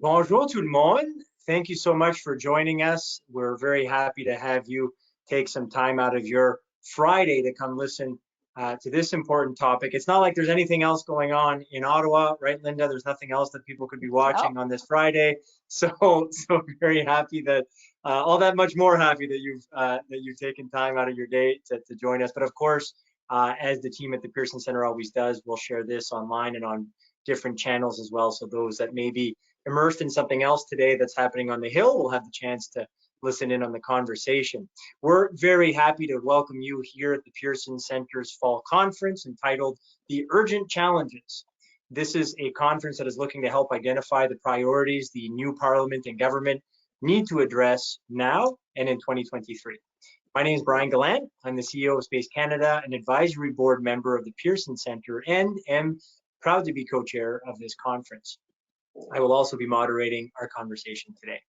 Bonjour tout le monde. Thank you so much for joining us. We're very happy to have you take some time out of your Friday to come listen to this important topic. It's not like there's anything else going on in Ottawa, right, Linda? There's nothing else that people could be watching on this Friday. So very happy that all that much more happy that you've taken time out of your day to join us. But of course, as the team at the Pearson Center always does, we'll share this online and on different channels as well. So those that may be immersed in something else today that's happening on the Hill will have the chance to listen in on the conversation. We're very happy to welcome you here at the Pearson Center's Fall Conference entitled The Urgent Challenges. This is a conference that is looking to help identify the priorities the new Parliament and government need to address now and in 2023. My name is Brian Gallant. I'm the CEO of Space Canada, an advisory board member of the Pearson Center, and am proud to be co-chair of this conference. I will also be moderating our conversation today.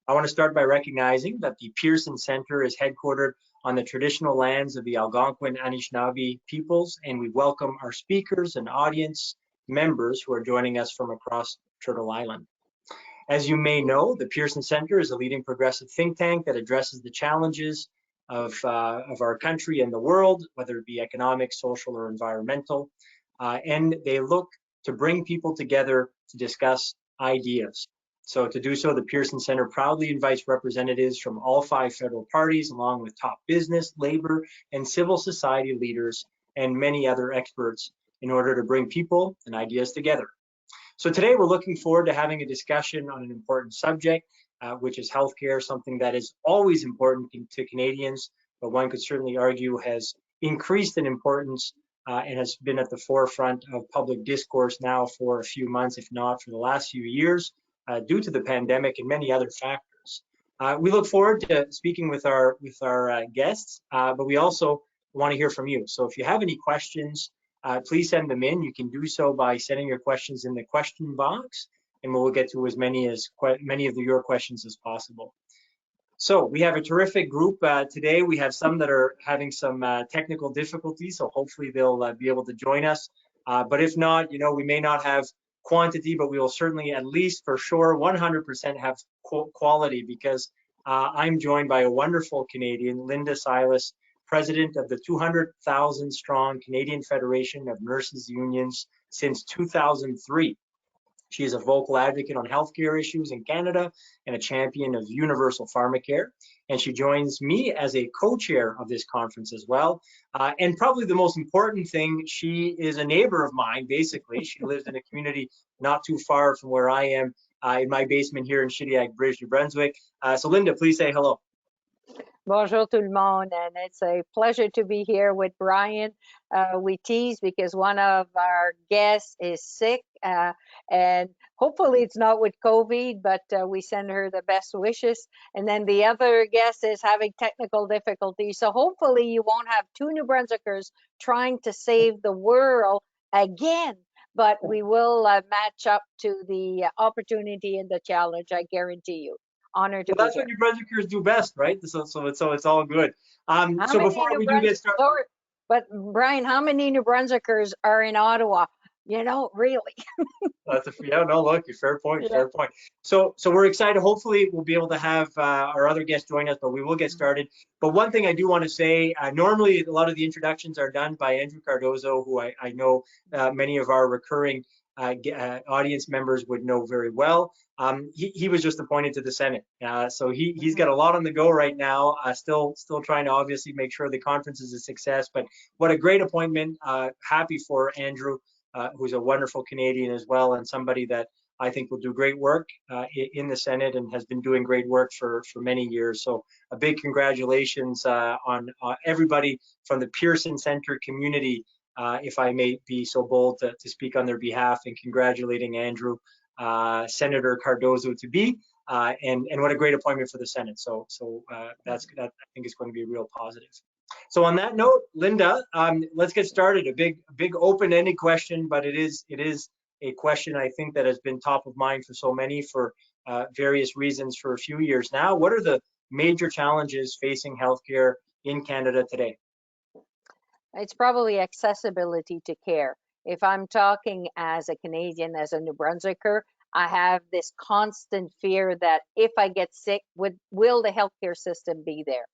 I want to start by recognizing that the Pearson Center is headquartered on the traditional lands of the Algonquin Anishinaabe peoples, and we welcome our speakers and audience members who are joining us from across Turtle Island. As you may know, the Pearson Center is a leading progressive think tank that addresses the challenges of our country and the world, whether it be economic, social, or environmental, and they look to bring people together to discuss ideas. So to do so, the Pearson Center proudly invites representatives from all 5 federal parties, along with top business, labor, and civil society leaders, and many other experts in order to bring people and ideas together. So today we're looking forward to having a discussion on an important subject, which is healthcare, something that is always important to Canadians, but one could certainly argue has increased in importance and has been at the forefront of public discourse now for a few months, if not for the last few years, due to the pandemic and many other factors. We look forward to speaking with our guests, but we also want to hear from you. So if you have any questions, please send them in. You can do so by sending your questions in the question box, and we'll get to as many of your questions as possible. So we have a terrific group today. We have some that are having some technical difficulties, so hopefully they'll be able to join us. But if not, we may not have quantity, but we will certainly at least for sure 100% have quality, because I'm joined by a wonderful Canadian, Linda Silas, president of the 200,000 strong Canadian Federation of Nurses Unions since 2003. She is a vocal advocate on healthcare issues in Canada and a champion of universal pharmacare. And she joins me as a co-chair of this conference as well. And probably the most important thing, she is a neighbor of mine, basically. She lives in a community not too far from where I am, in my basement here in Shediac Bridge, New Brunswick. So Linda, please say hello. Bonjour tout le monde, and it's a pleasure to be here with Brian. We tease because one of our guests is sick, and hopefully it's not with COVID, but we send her the best wishes. And then the other guest is having technical difficulties, so hopefully you won't have 2 New Brunswickers trying to save the world again, but we will match up to the opportunity and the challenge, I guarantee you. Honored to be that's here. what New Brunswickers do best, right? So it's all good. So before we do get started, but Brian, how many New Brunswickers are in Ottawa? Really. That's look, fair point, fair point. So we're excited. Hopefully we'll be able to have our other guests join us, but we will get started. But one thing I do want to say, normally a lot of the introductions are done by Andrew Cardozo, who I know many of our recurring audience members would know very well. He was just appointed to the Senate, so he's got a lot on the go right now. Still trying to obviously make sure the conference is a success. But what a great appointment! Happy for Andrew, who's a wonderful Canadian as well, and somebody that I think will do great work in the Senate and has been doing great work for many years. So a big congratulations on everybody from the Pearson Center community. If I may be so bold to speak on their behalf, and congratulating Andrew, Senator Cardozo to be, and what a great appointment for the Senate. So that I think is going to be a real positive. So on that note, Linda, let's get started. A big open-ended question, but it is a question I think that has been top of mind for so many for various reasons for a few years now. What are the major challenges facing healthcare in Canada today? It's probably accessibility to care. If I'm talking as a Canadian, as a New Brunswicker, I have this constant fear that if I get sick, will the healthcare system be there?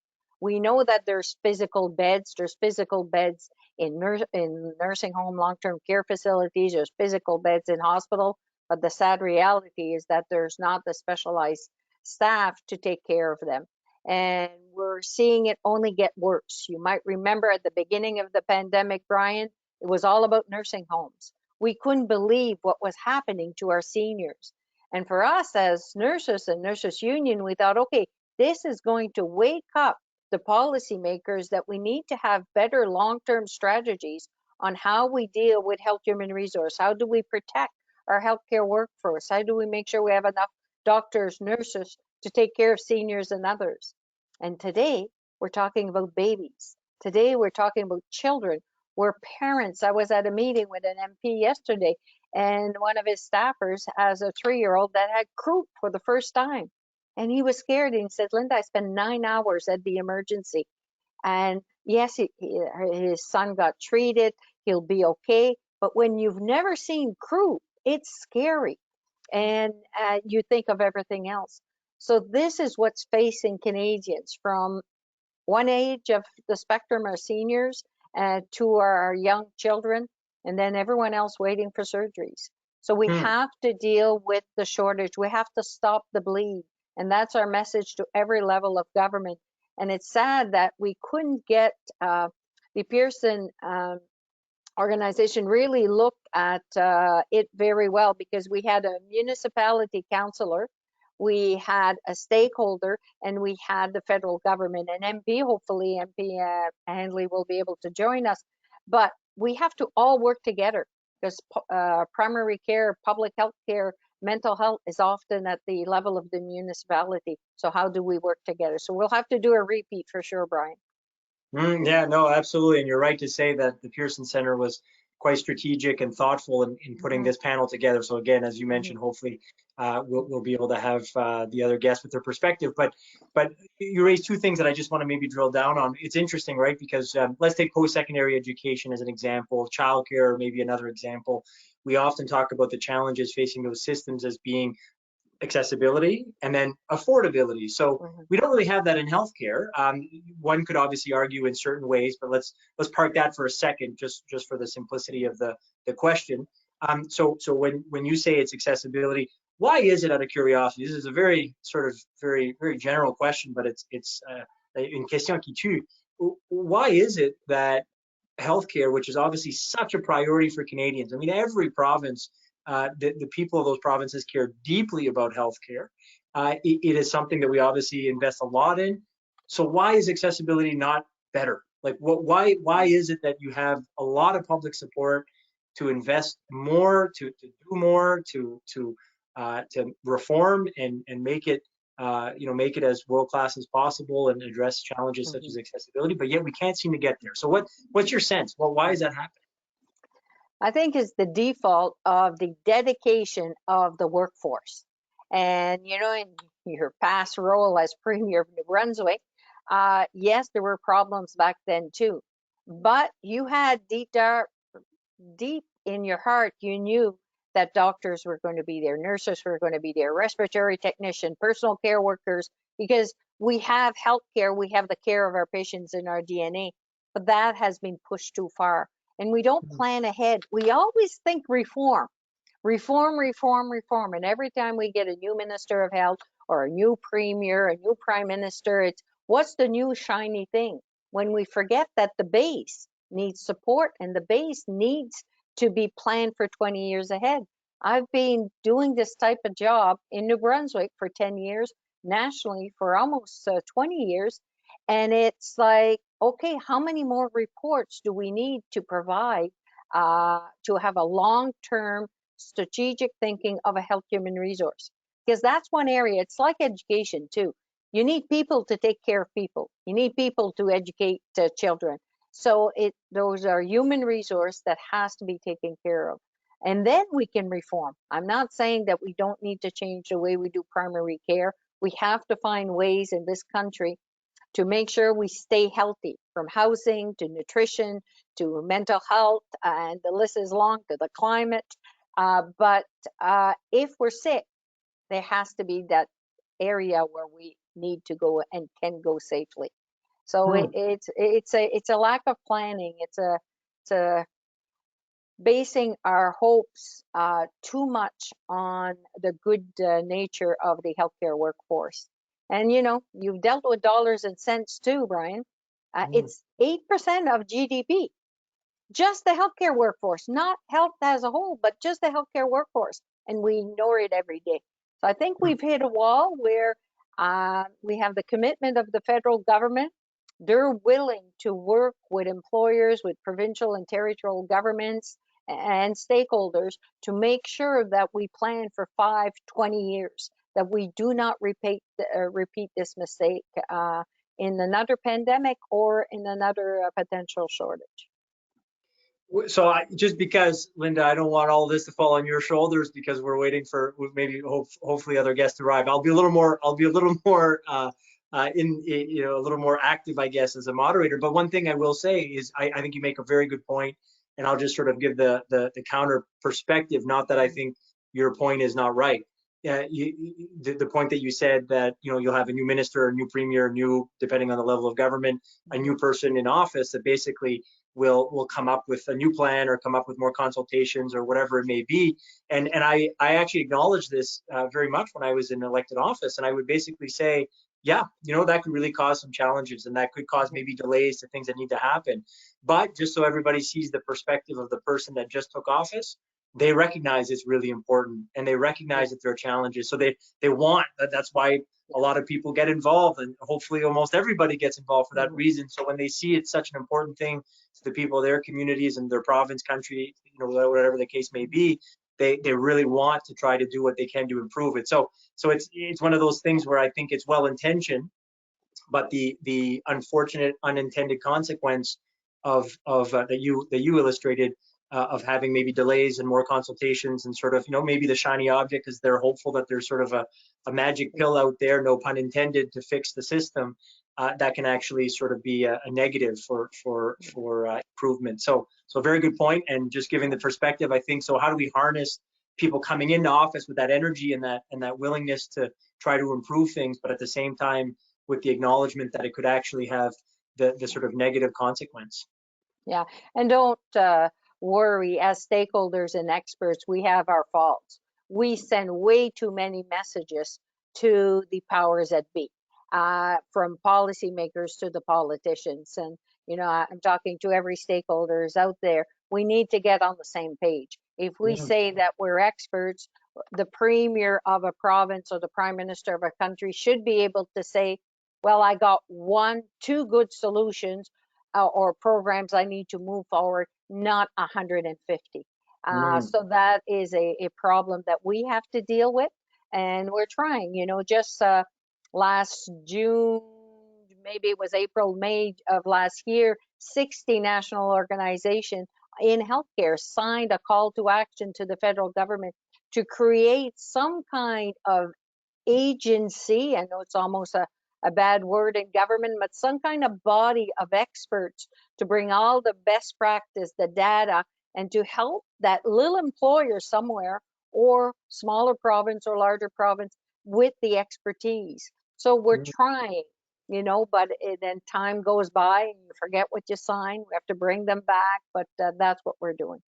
We know that there's physical beds. There's physical beds in nursing home, long-term care facilities. There's physical beds in hospital. But the sad reality is that there's not the specialized staff to take care of them. And we're seeing it only get worse. You might remember at the beginning of the pandemic, Brian, it was all about nursing homes. We couldn't believe what was happening to our seniors. And for us as nurses and nurses union, we thought, okay, this is going to wake up the policymakers that we need to have better long-term strategies on how we deal with health human resource. How do we protect our healthcare workforce? How do we make sure we have enough doctors, nurses to take care of seniors and others? And today we're talking about babies. Today we're talking about children. We're parents. I was at a meeting with an MP yesterday, and one of his staffers has a 3-year-old that had croup for the first time. And he was scared, and he said, Linda, I spent 9 hours at the emergency. And yes, his son got treated. He'll be okay. But when you've never seen croup, it's scary. And you think of everything else. So this is what's facing Canadians from one age of the spectrum, our seniors, to our young children, and then everyone else waiting for surgeries. So we have to deal with the shortage. We have to stop the bleed. And that's our message to every level of government. And it's sad that we couldn't get the Pearson organization really looked at it very well, because we had a municipality councillor, we had a stakeholder, and we had the federal government. And MP, hopefully MP Handley will be able to join us. But we have to all work together, because primary care, public health care, mental health is often at the level of the municipality. So how do we work together? So we'll have to do a repeat for sure, Brian. Yeah, no, absolutely. And you're right to say that the Pearson Center was quite strategic and thoughtful in putting this panel together. So again, as you mentioned, hopefully we'll be able to have the other guests with their perspective. But you raised two things that I just want to maybe drill down on. It's interesting, right? Because let's take post-secondary education as an example, childcare, maybe another example. We often talk about the challenges facing those systems as being accessibility and then affordability. So we don't really have that in healthcare. One could obviously argue in certain ways, but let's park that for a second, just for the simplicity of the question. So when you say it's accessibility, why is it, out of curiosity? This is a very sort of very general question, but it's une question qui tue. Why is it that healthcare, which is obviously such a priority for Canadians? I mean, every province, the people of those provinces care deeply about healthcare. It is something that we obviously invest a lot in. So why is accessibility not better? Like, why is it that you have a lot of public support to invest more, to do more, to reform and make it make it as world class as possible and address challenges such as accessibility, but yet we can't seem to get there? So what's your sense? Well, why is that happening? I think it's the default of the dedication of the workforce. And, you know, in your past role as Premier of New Brunswick, yes, there were problems back then too. But you had deep in your heart, you knew that doctors were going to be there, nurses were going to be there, respiratory technician, personal care workers, because we have healthcare, we have the care of our patients in our DNA. But that has been pushed too far. And we don't plan ahead. We always think reform. And every time we get a new minister of health or a new premier, a new prime minister, it's what's the new shiny thing? When we forget that the base needs support and the base needs to be planned for 20 years ahead. I've been doing this type of job in New Brunswick for 10 years, nationally for almost 20 years. And it's like, okay, how many more reports do we need to provide to have a long-term strategic thinking of a health human resource? Because that's one area. It's like education too. You need people to take care of people. You need people to educate children. So those are human resource that has to be taken care of. And then we can reform. I'm not saying that we don't need to change the way we do primary care. We have to find ways in this country to make sure we stay healthy, from housing to nutrition to mental health, and the list is long, to the climate. But if we're sick, there has to be that area where we need to go and can go safely. So Hmm. it's a lack of planning. It's a basing our hopes too much on the good nature of the healthcare workforce. And you know, you've dealt with dollars and cents too, Brian. Hmm. It's 8% of GDP, just the healthcare workforce, not health as a whole, but just the healthcare workforce. And we ignore it every day. So I think we've hit a wall where we have the commitment of the federal government. They're willing to work with employers, with provincial and territorial governments and stakeholders to make sure that we plan for 5, 20 years, that we do not repeat this mistake in another pandemic or in another potential shortage. So just because, Linda, I don't want all this to fall on your shoulders because we're waiting for maybe hopefully other guests to arrive. I'll be a little more a little more active, I guess, as a moderator. But one thing I will say is I think you make a very good point, and I'll just sort of give the counter perspective. Not that I think your point is not right. The point that you said that you'll have a new minister, a new premier, depending on the level of government, a new person in office that basically will come up with a new plan or come up with more consultations or whatever it may be. And I actually acknowledge this very much when I was in elected office. And I would basically say, yeah, that could really cause some challenges and that could cause maybe delays to things that need to happen. But just so everybody sees the perspective of the person that just took office, they recognize it's really important and they recognize that there are challenges. So they want that's why a lot of people get involved, and hopefully almost everybody gets involved for that reason. So when they see it's such an important thing to the people of their communities and their province, country, whatever the case may be, they really want to try to do what they can to improve it. So it's one of those things where I think it's well intentioned, but the unfortunate unintended consequence of that you illustrated, of having maybe delays and more consultations and sort of maybe the shiny object is they're hopeful that there's sort of a magic pill out there, no pun intended, to fix the system, that can actually sort of be a negative for improvement. So very good point, and just giving the perspective, I think. So how do we harness people coming into office with that energy and that willingness to try to improve things, but at the same time with the acknowledgement that it could actually have the sort of negative consequence? Yeah, and don't worry, as stakeholders and experts, we have our faults. We send way too many messages to the powers that be, from policymakers to the politicians. And, I'm talking to every stakeholders out there. We need to get on the same page. If we Yeah. say that we're experts, the premier of a province or the prime minister of a country should be able to say, well, I got 1, 2 good solutions or programs I need to move forward, not 150. Mm. So that is a problem that we have to deal with. And we're trying, just last June, maybe it was April, May of last year, 60 national organizations in healthcare signed a call to action to the federal government to create some kind of agency. I know it's almost a bad word in government, but some kind of body of experts to bring all the best practice, the data, and to help that little employer somewhere or smaller province or larger province with the expertise. So we're Mm. trying, but then time goes by and you forget what you signed. We have to bring them back, but that's what we're doing.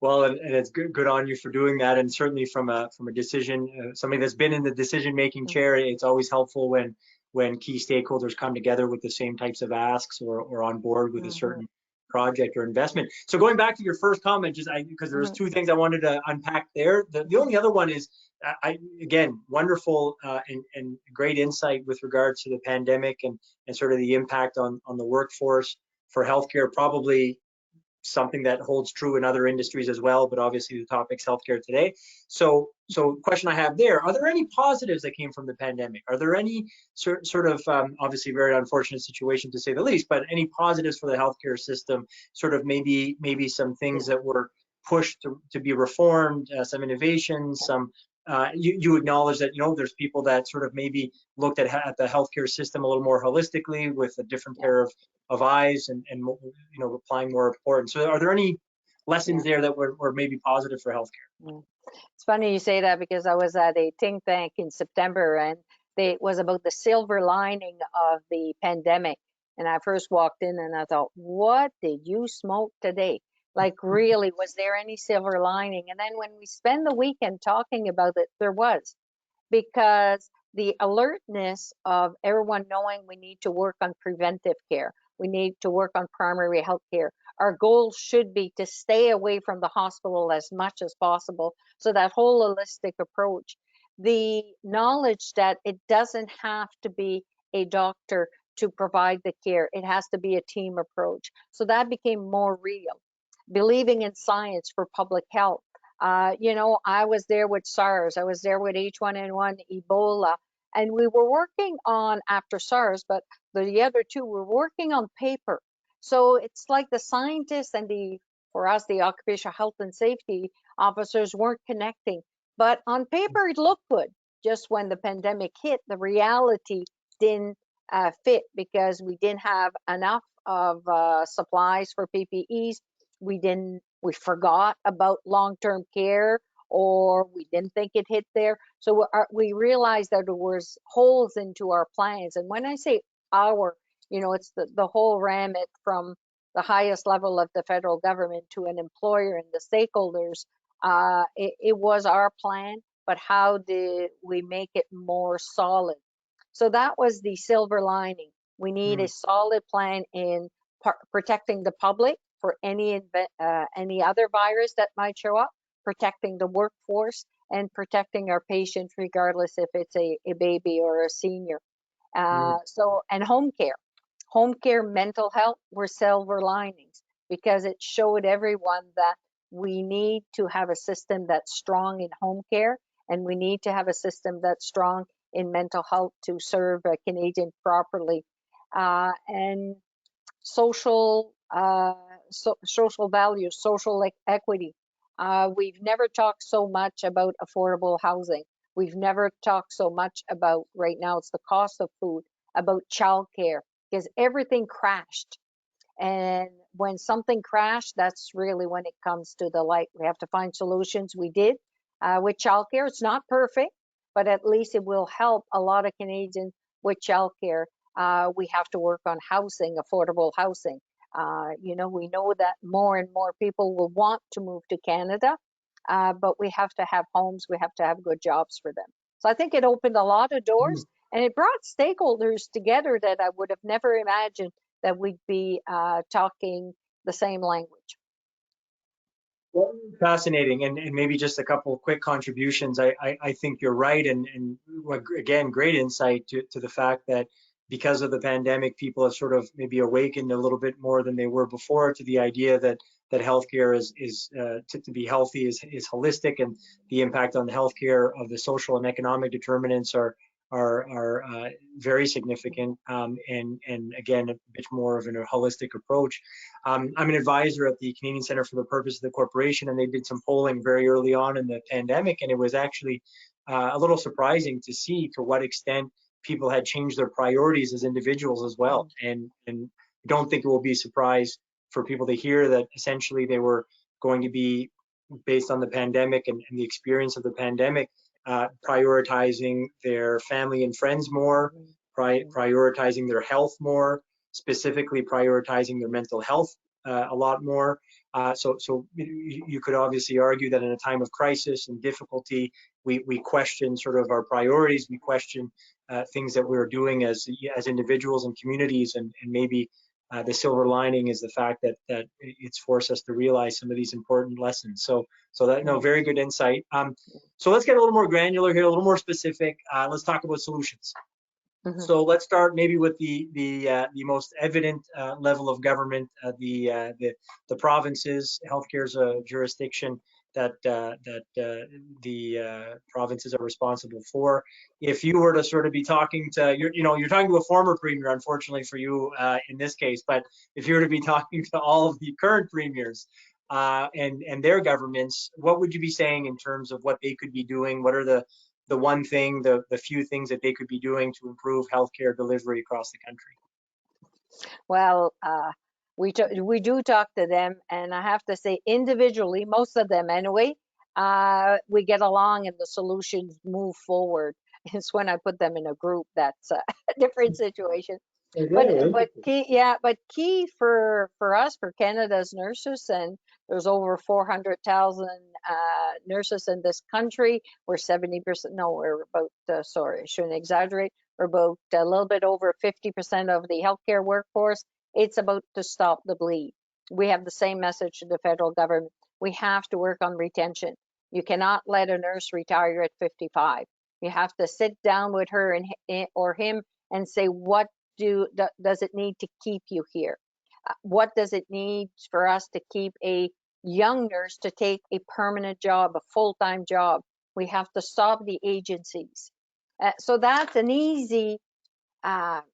Well, and it's good on you for doing that, and certainly from a decision, somebody that's been in the decision making chair, it's always helpful when key stakeholders come together with the same types of asks or on board with a Mm-hmm. certain project or investment. So going back to your first comment, just because there's Mm-hmm. two things I wanted to unpack there. The only other one is, again, wonderful and great insight with regards to the pandemic and sort of the impact on the workforce for healthcare. Probably something that holds true in other industries as well, but obviously the topic's healthcare today. So question I have there, are there any positives that came from the pandemic? Are there any sort of, obviously very unfortunate situation to say the least, but any positives for the healthcare system, sort of maybe some things that were pushed to be reformed, some innovations, some, you acknowledge that, there's people that sort of maybe looked at the healthcare system a little more holistically with a different pair of eyes and applying more importance. So are there any lessons there that were maybe positive for healthcare. Mm. It's funny you say that because I was at a think tank in September and it was about the silver lining of the pandemic. And I first walked in and I thought, what did you smoke today? Like, really, was there any silver lining? And then when we spend the weekend talking about it, there was, because the alertness of everyone knowing we need to work on preventive care, we need to work on primary health care. Our goal should be to stay away from the hospital as much as possible. So that whole holistic approach, the knowledge that it doesn't have to be a doctor to provide the care, it has to be a team approach. So that became more real. Believing in science for public health. You know, I was there with SARS, I was there with H1N1, Ebola, and we were working on, after SARS, but the other two were working on paper. So it's like the scientists and for us, the occupational health and safety officers weren't connecting. But on paper, it looked good. Just when the pandemic hit, the reality didn't fit because we didn't have enough of supplies for PPEs. We forgot about long-term care, or we didn't think it hit there. So we realized that there was holes into our plans. And when I say our, you know, it's the whole remit from the highest level of the federal government to an employer and the stakeholders. It was our plan, but how did we make it more solid? So that was the silver lining. We need a solid plan in protecting the public for any other virus that might show up, protecting the workforce, and protecting our patients, regardless if it's a baby or a senior. And home care, mental health were silver linings because it showed everyone that we need to have a system that's strong in home care, and we need to have a system that's strong in mental health to serve a Canadian properly. And social social values, social equity. We've never talked so much about affordable housing. We've never talked so much about, right now it's the cost of food, about childcare, because everything crashed. And when something crashed, that's really when it comes to the light. We have to find solutions. We did with childcare. It's not perfect, but at least it will help a lot of Canadians with childcare. We have to work on housing, affordable housing. You know, we know that more and more people will want to move to Canada, but we have to have homes, we have to have good jobs for them. So I think it opened a lot of doors, and it brought stakeholders together that I would have never imagined that we'd be talking the same language. Well, fascinating, and maybe just a couple of quick contributions. I think you're right, and again, great insight to the fact that because of the pandemic, people have sort of maybe awakened a little bit more than they were before to the idea that healthcare is to be healthy is holistic, and the impact on the healthcare of the social and economic determinants are very significant, and again, a bit more of a holistic approach. I'm an advisor at the Canadian Centre for the Purpose of the Corporation, and they did some polling very early on in the pandemic, and it was actually a little surprising to see to what extent people had changed their priorities as individuals as well. And I don't think it will be a surprise for people to hear that essentially they were going to be, based on the pandemic and the experience of the pandemic, prioritizing their family and friends more, prioritizing their health more, specifically prioritizing their mental health a lot more. So you could obviously argue that in a time of crisis and difficulty, we question sort of our priorities, we question things that we're doing as individuals and communities, and maybe the silver lining is the fact that it's forced us to realize some of these important lessons. So that, no, very good insight. So let's get a little more granular here, a little more specific. Let's talk about solutions. So let's start maybe with the most evident level of government, the provinces. Healthcare is a jurisdiction that the provinces are responsible for. If you were to sort of be talking to, you're talking to a former premier, unfortunately for you in this case, but if you were to be talking to all of the current premiers and their governments, what would you be saying in terms of what they could be doing? What are the one thing, the few things that they could be doing to improve healthcare delivery across the country? Well, We do talk to them, and I have to say, individually, most of them anyway, we get along and the solutions move forward. It's when I put them in a group that's a different situation. But key for us, for Canada's nurses, and there's over 400,000 nurses in this country. We're 70%. No, we're about. Sorry, I shouldn't exaggerate. We're about a little bit over 50% of the healthcare workforce. It's about to stop the bleed. We have the same message to the federal government. We have to work on retention. You cannot let a nurse retire at 55. You have to sit down with her or him and say, what does it need to keep you here? What does it need for us to keep a young nurse to take a permanent job, a full-time job? We have to stop the agencies. So that's an easy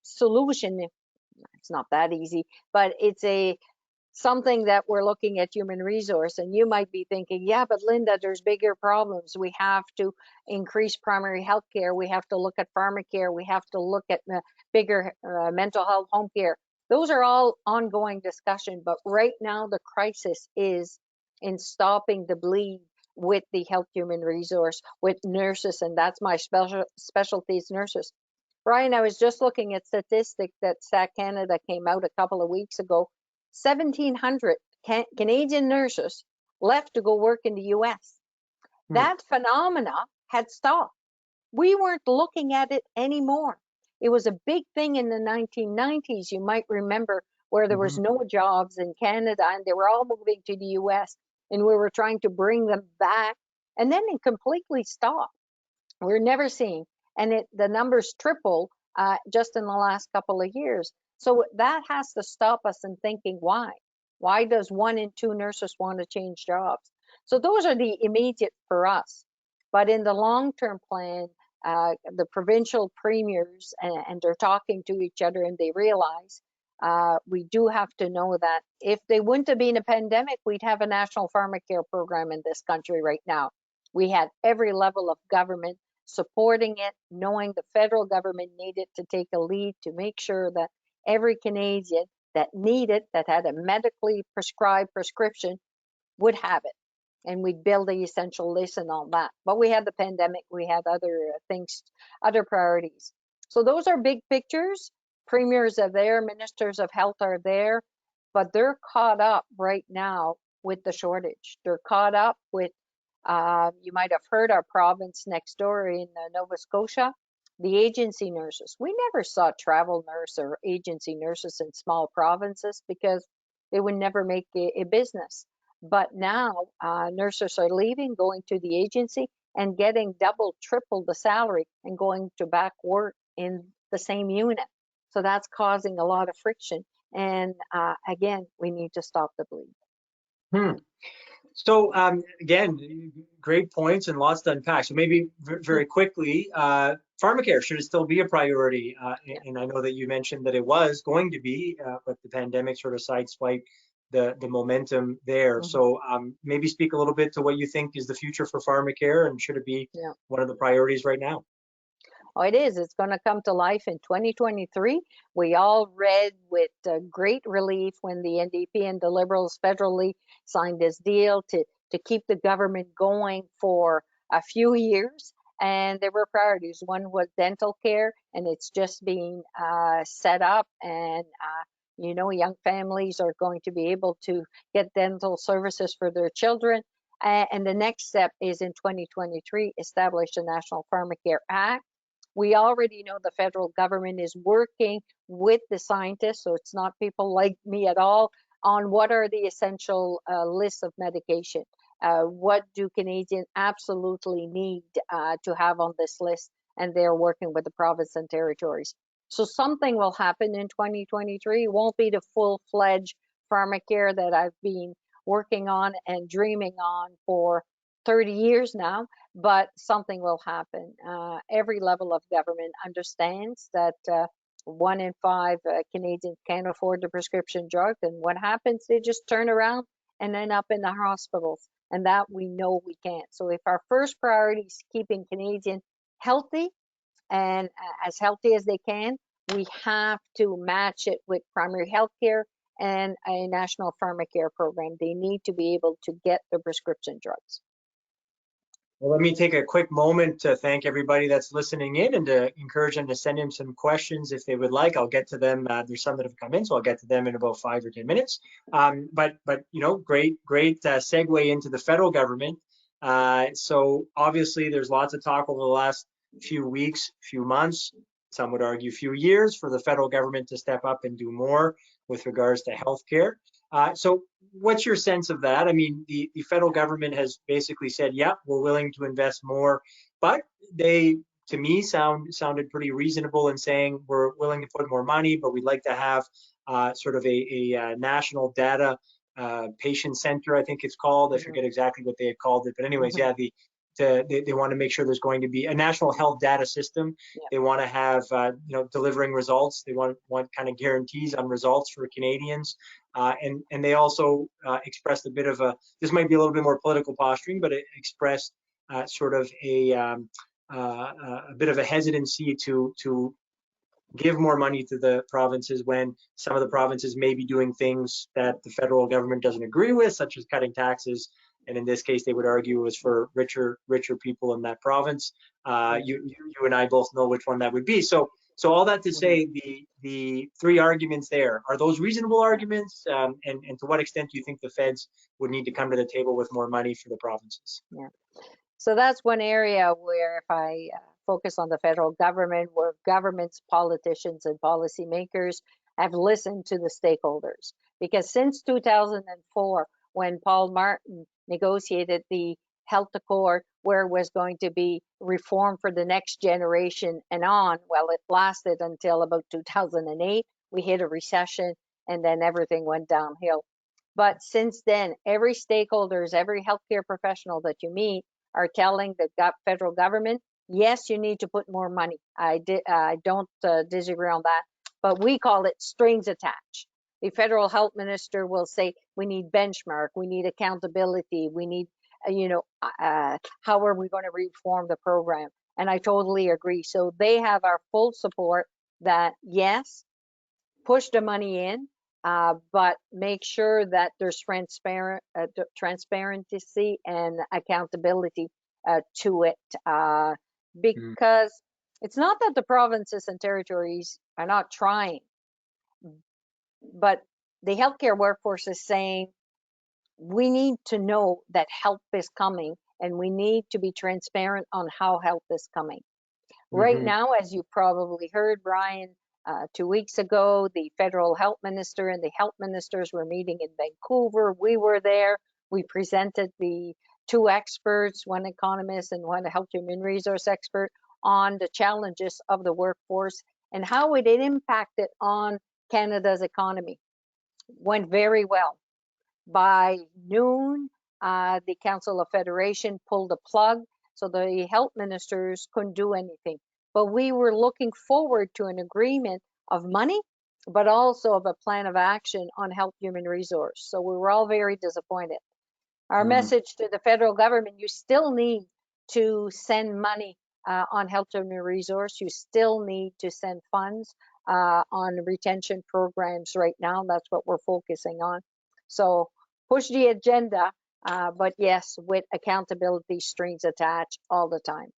solution. It's not that easy, but it's something that we're looking at human resource. And you might be thinking, yeah, but Linda, there's bigger problems. We have to increase primary health care. We have to look at pharmacare. We have to look at bigger mental health home care. Those are all ongoing discussion. But right now, the crisis is in stopping the bleed with the health human resource, with nurses. And that's my specialty is nurses. Brian, I was just looking at statistics that Stat Canada came out a couple of weeks ago. 1,700 Canadian nurses left to go work in the US. That phenomena had stopped. We weren't looking at it anymore. It was a big thing in the 1990s, you might remember, where there was no jobs in Canada and they were all moving to the US, and we were trying to bring them back, and then it completely stopped. We're never seeing, and the numbers triple just in the last couple of years. So that has to stop us in thinking why. Why does 1 in 2 nurses want to change jobs? So those are the immediate for us. But in the long-term plan, the provincial premiers, and they're talking to each other, and they realize we do have to know that if they wouldn't have been a pandemic, we'd have a national pharmacare program in this country right now. We had every level of government supporting it, knowing the federal government needed to take a lead to make sure that every Canadian that needed, that had a medically prescribed prescription, would have it. And we'd build the essential list and all that. But we had the pandemic, we had other things, other priorities. So those are big pictures. Premiers are there, ministers of health are there, but they're caught up right now with the shortage. They're caught up with you might have heard our province next door in Nova Scotia, the agency nurses. We never saw travel nurse or agency nurses in small provinces because they would never make a business. But now nurses are leaving, going to the agency and getting double, triple the salary and going to back work in the same unit. So that's causing a lot of friction. And again, we need to stop the bleed. So again, great points and lots to unpack. So maybe very quickly, pharmacare, should it still be a priority? And I know that you mentioned that it was going to be, but the pandemic sort of sideswiped the momentum there. So maybe speak a little bit to what you think is the future for pharmacare, and should it be one of the priorities right now? Oh, it is. It's going to come to life in 2023. We all read with great relief when the NDP and the Liberals federally signed this deal to keep the government going for a few years. And there were priorities. One was dental care, and it's just being set up. And, you know, young families are going to be able to get dental services for their children. And the next step is in 2023, establish the National Pharmacare Act. We already know the federal government is working with the scientists, so it's not people like me at all, on what are the essential lists of medication. What do Canadians absolutely need to have on this list? And they're working with the province and territories. So something will happen in 2023. It won't be the full-fledged pharmacare that I've been working on and dreaming on for 30 years now, but something will happen. Every level of government understands that 1 in 5 Canadians can't afford the prescription drug, and what happens? They just turn around and end up in the hospitals, and that we know we can't. So if our first priority is keeping Canadians healthy and as healthy as they can, we have to match it with primary health care and a national pharmacare program. They need to be able to get their prescription drugs. Well, let me take a quick moment to thank everybody that's listening in and to encourage them to send in some questions if they would like. I'll get to them. There's some that have come in, so I'll get to them in about 5 or 10 minutes. But you know, great segue into the federal government. So obviously, there's lots of talk over the last few weeks, few months, some would argue few years, for the federal government to step up and do more with regards to healthcare. So what's your sense of that? I mean, the federal government has basically said, yeah, we're willing to invest more, but they, to me, sounded pretty reasonable in saying we're willing to put more money, but we'd like to have sort of a national data patient center, I think it's called. I forget exactly what they had called it, but anyways, yeah, they want to make sure there's going to be a national health data system. Yeah. They want to have, you know, delivering results. They want kind of guarantees on results for Canadians. And they also expressed a bit of a, this might be a little bit more political posturing, but it expressed sort of a bit of a hesitancy to give more money to the provinces when some of the provinces may be doing things that the federal government doesn't agree with, such as cutting taxes. And in this case, they would argue it was for richer people in that province. You and I both know which one that would be. So all that to say, the three arguments there, are those reasonable arguments? And to what extent do you think the feds would need to come to the table with more money for the provinces? Yeah. So that's one area where, if I focus on the federal government, where governments, politicians, and policymakers have listened to the stakeholders. Because since 2004, when Paul Martin negotiated the health accord, where it was going to be reform for the next generation and on, well, it lasted until about 2008. We hit a recession, and then everything went downhill. But since then, every stakeholders, every healthcare professional that you meet are telling the federal government, yes, you need to put more money. I don't disagree on that, but we call it strings attached. The federal health minister will say, we need benchmark, we need accountability, we need, how are we going to reform the program? And I totally agree. So they have our full support that, yes, push the money in, but make sure that there's transparency and accountability to it, because it's not that the provinces and territories are not trying, but the healthcare workforce is saying we need to know that help is coming, and we need to be transparent on how help is coming. Right now, as you probably heard, Brian, 2 weeks ago, the federal health minister and the health ministers were meeting in Vancouver. We were there. We presented the two experts, one economist and one health human resource expert, on the challenges of the workforce and how it impacted on Canada's economy. Went very well. By noon, the Council of Federation pulled the plug, so the health ministers couldn't do anything. But we were looking forward to an agreement of money, but also of a plan of action on health human resource. So we were all very disappointed. Our message to the federal government, you still need to send money on health human resource. You still need to send funds on retention programs right now. That's what we're focusing on. So push the agenda, but yes, with accountability strings attached all the time.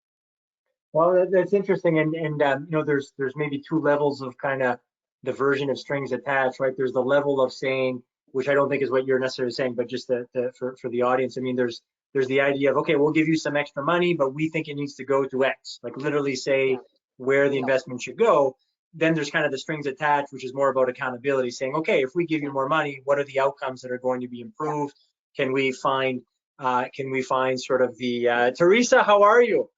Well, that's interesting, and there's maybe two levels of kind of the version of strings attached, right? There's the level of saying, which I don't think is what you're necessarily saying, but just for the audience, I mean, there's the idea of, okay, we'll give you some extra money, but we think it needs to go to X, like literally say where the investment should go. Then there's kind of the strings attached, which is more about accountability, saying, okay, if we give you more money, what are the outcomes that are going to be improved? Can we find sort of the Teresa, how are you?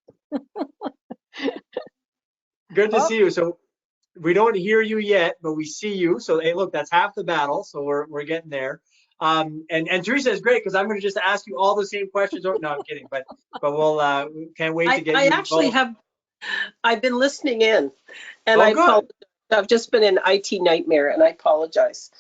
Good to see you. So we don't hear you yet, but we see you. So hey, look, that's half the battle. So we're getting there. And Teresa is great because I'm going to just ask you all the same questions. Oh, no, I'm kidding. But we'll can't wait to get you. I actually involved. I've been listening in, and I apologize. I've just been an IT nightmare, and I apologize.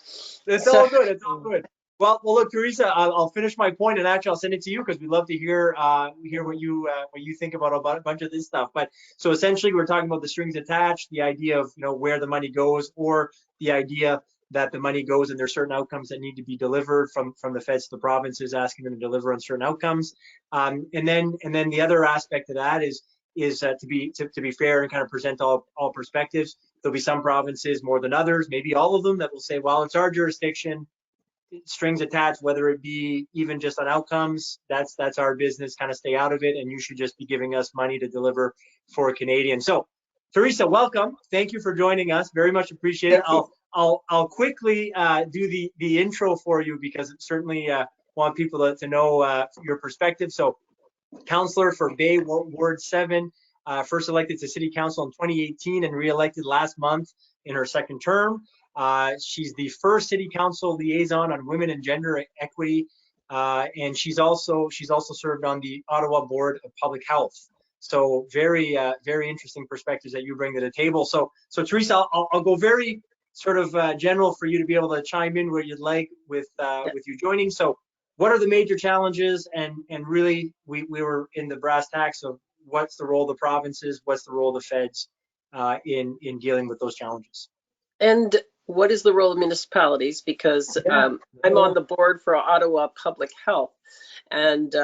It's all good. It's all good. Well, look, Teresa, I'll finish my point, and actually I'll send it to you because we'd love to hear what you think about a bunch of this stuff. But so essentially, we're talking about the strings attached, the idea of where the money goes, or the idea that the money goes, and there's certain outcomes that need to be delivered from the feds to the provinces, asking them to deliver on certain outcomes. And then the other aspect of that is to be fair and kind of present all perspectives. There'll be some provinces more than others, maybe all of them, that will say, well, it's our jurisdiction, strings attached, whether it be even just on outcomes, that's our business, kind of stay out of it, and you should just be giving us money to deliver for Canadians. So Teresa, welcome. Thank you for joining us. Very much appreciate it. I'll quickly do the intro for you, because it certainly want people to know your perspective. So, councillor for Bay Ward 7, first elected to City Council in 2018 and re-elected last month in her second term. She's the first City Council liaison on women and gender equity, and she's also served on the Ottawa Board of Public Health. So very interesting perspectives that you bring to the table. So Teresa, I'll go very sort of general for you to be able to chime in where you'd like with you joining. So what are the major challenges, and really we were in the brass tacks of what's the role of the provinces, what's the role of the feds in dealing with those challenges? And what is the role of municipalities? Because I'm on the board for Ottawa Public Health, and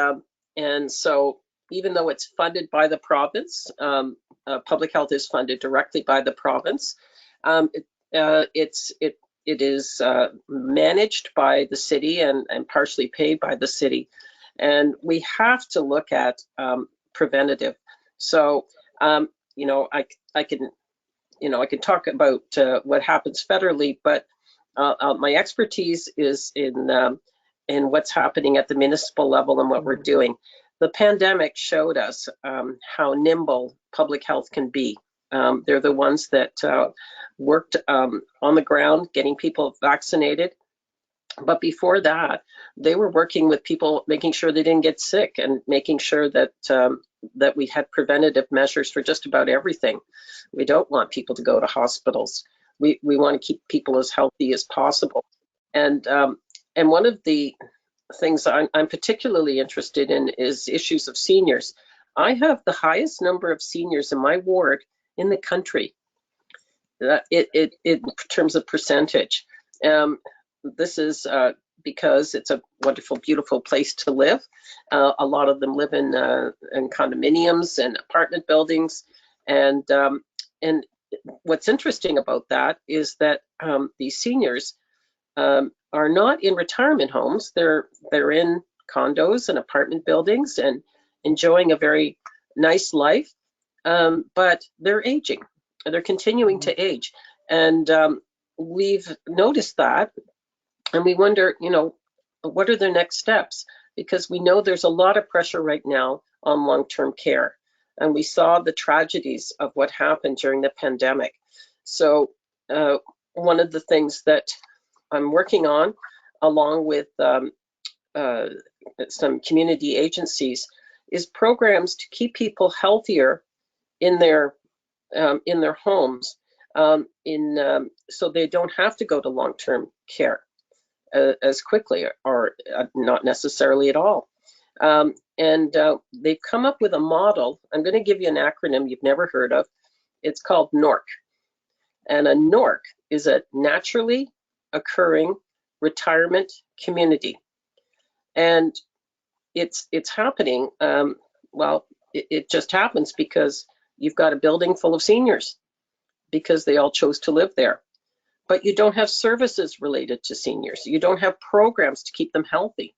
so even though it's funded by the province, public health is funded directly by the province. It is managed by the city and partially paid by the city, and we have to look at preventative. So I can talk about what happens federally, but my expertise is in what's happening at the municipal level and what we're doing. The pandemic showed us how nimble public health can be. They're the ones that worked on the ground getting people vaccinated. But before that, they were working with people, making sure they didn't get sick and making sure that that we had preventative measures for just about everything. We don't want people to go to hospitals. We want to keep people as healthy as possible. And one of the things I'm particularly interested in is issues of seniors. I have the highest number of seniors in my ward in the country, in terms of percentage. This is because it's a wonderful, beautiful place to live. A lot of them live in condominiums and apartment buildings, and what's interesting about that is that these seniors are not in retirement homes. They're in condos and apartment buildings and enjoying a very nice life, but they're aging. They're continuing to age, and we've noticed that, and we wonder, what are their next steps? Because we know there's a lot of pressure right now on long-term care, and we saw the tragedies of what happened during the pandemic. So one of the things that I'm working on, along with some community agencies, is programs to keep people healthier in their homes, so they don't have to go to long-term care as quickly, or not necessarily at all. And they've come up with a model. I'm going to give you an acronym you've never heard of. It's called NORC. And a NORC is a naturally occurring retirement community. And it's happening. It just happens because you've got a building full of seniors because they all chose to live there. But you don't have services related to seniors. You don't have programs to keep them healthy.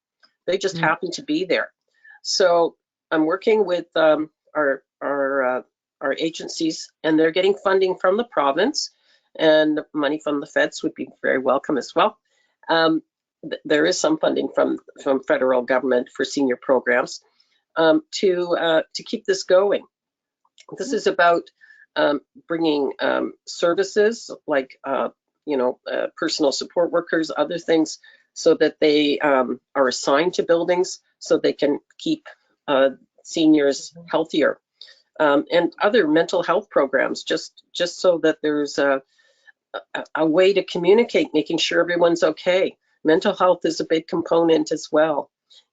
They just happen to be there. So I'm working with our agencies, and they're getting funding from the province, and money from the feds would be very welcome as well. There is some funding from federal government for senior programs to keep this going. This is about bringing services like personal support workers, other things, so that they are assigned to buildings so they can keep seniors healthier, and other mental health programs, just so that there's a way to communicate, making sure everyone's okay. Mental health is a big component as well.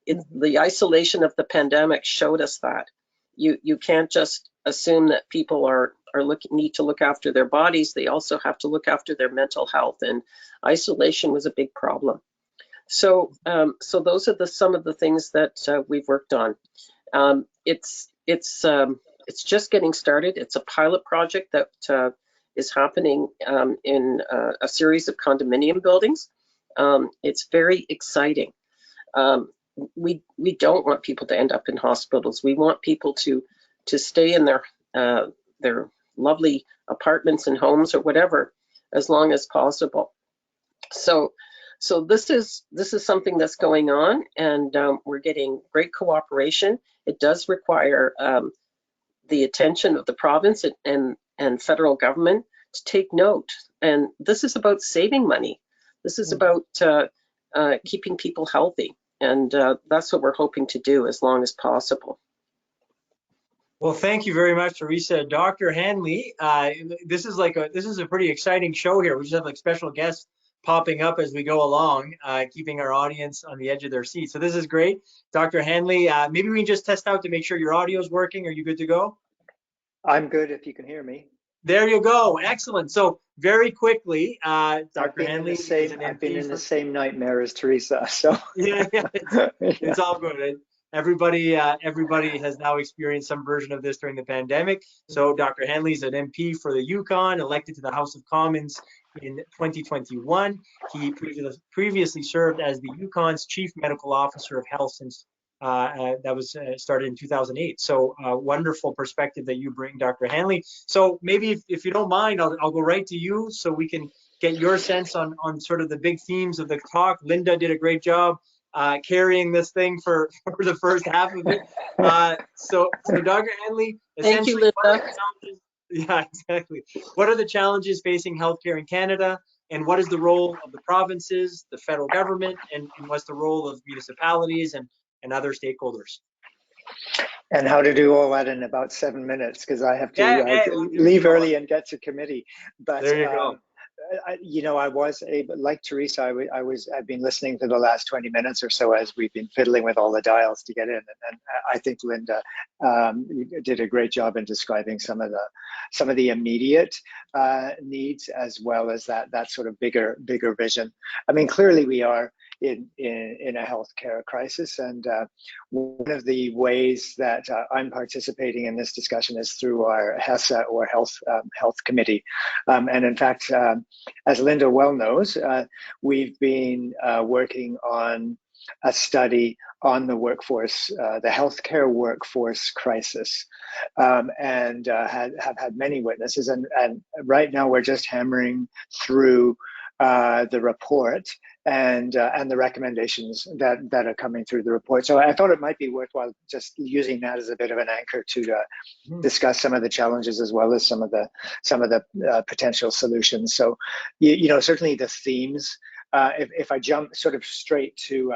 The isolation of the pandemic showed us that. You can't just assume that people are need to look after their bodies, they also have to look after their mental health, and isolation was a big problem. So so those are some of the things that we've worked on. It's just getting started. It's a pilot project that is happening in a series of condominium buildings. It's very exciting. We don't want people to end up in hospitals. We want people to stay in their lovely apartments and homes or whatever as long as possible. So this is something that's going on, and we're getting great cooperation. It does require the attention of the province and federal government to take note. And this is about saving money. This is about keeping people healthy. And that's what we're hoping to do as long as possible. Well, thank you very much, Teresa. Dr. Hanley, this is a pretty exciting show here. We just have like special guests popping up as we go along, keeping our audience on the edge of their seat. So this is great. Dr. Hanley, maybe we can just test out to make sure your audio is working. Are you good to go? I'm good if you can hear me. There you go. Excellent. So very quickly, Dr. Hanley, I've been in the same nightmare as Teresa. So yeah, it's all good. Everybody has now experienced some version of this during the pandemic. So Dr. Hanley is an MP for the Yukon, elected to the House of Commons in 2021. He previously served as the Yukon's Chief Medical Officer of Health since that was started in 2008. So wonderful perspective that you bring, Dr. Hanley. So maybe if you don't mind, I'll go right to you so we can get your sense on sort of the big themes of the talk. Linda did a great job carrying this thing for the first half of it. So Dr. Hanley, thank you, Linda. Yeah, exactly. What are the challenges facing healthcare in Canada, and what is the role of the provinces, the federal government, and what's the role of municipalities and other stakeholders? And how to do all that in about 7 minutes, because I have to leave early and get to committee. But there you go. I was able, like Teresa, I've been listening to the last 20 minutes or so as we've been fiddling with all the dials to get in, and I think Linda did a great job in describing some of the immediate needs, as well as that sort of bigger vision. I mean, clearly we are in a healthcare crisis, and one of the ways that I'm participating in this discussion is through our HESA, or Health Committee, and in fact, as Linda well knows, we've been working on a study on the workforce, the healthcare workforce crisis, and have had many witnesses, and right now we're just hammering through the report and the recommendations that are coming through the report. So I thought it might be worthwhile just using that as a bit of an anchor to discuss some of the challenges, as well as some of the potential solutions. So certainly the themes. If I jump sort of straight to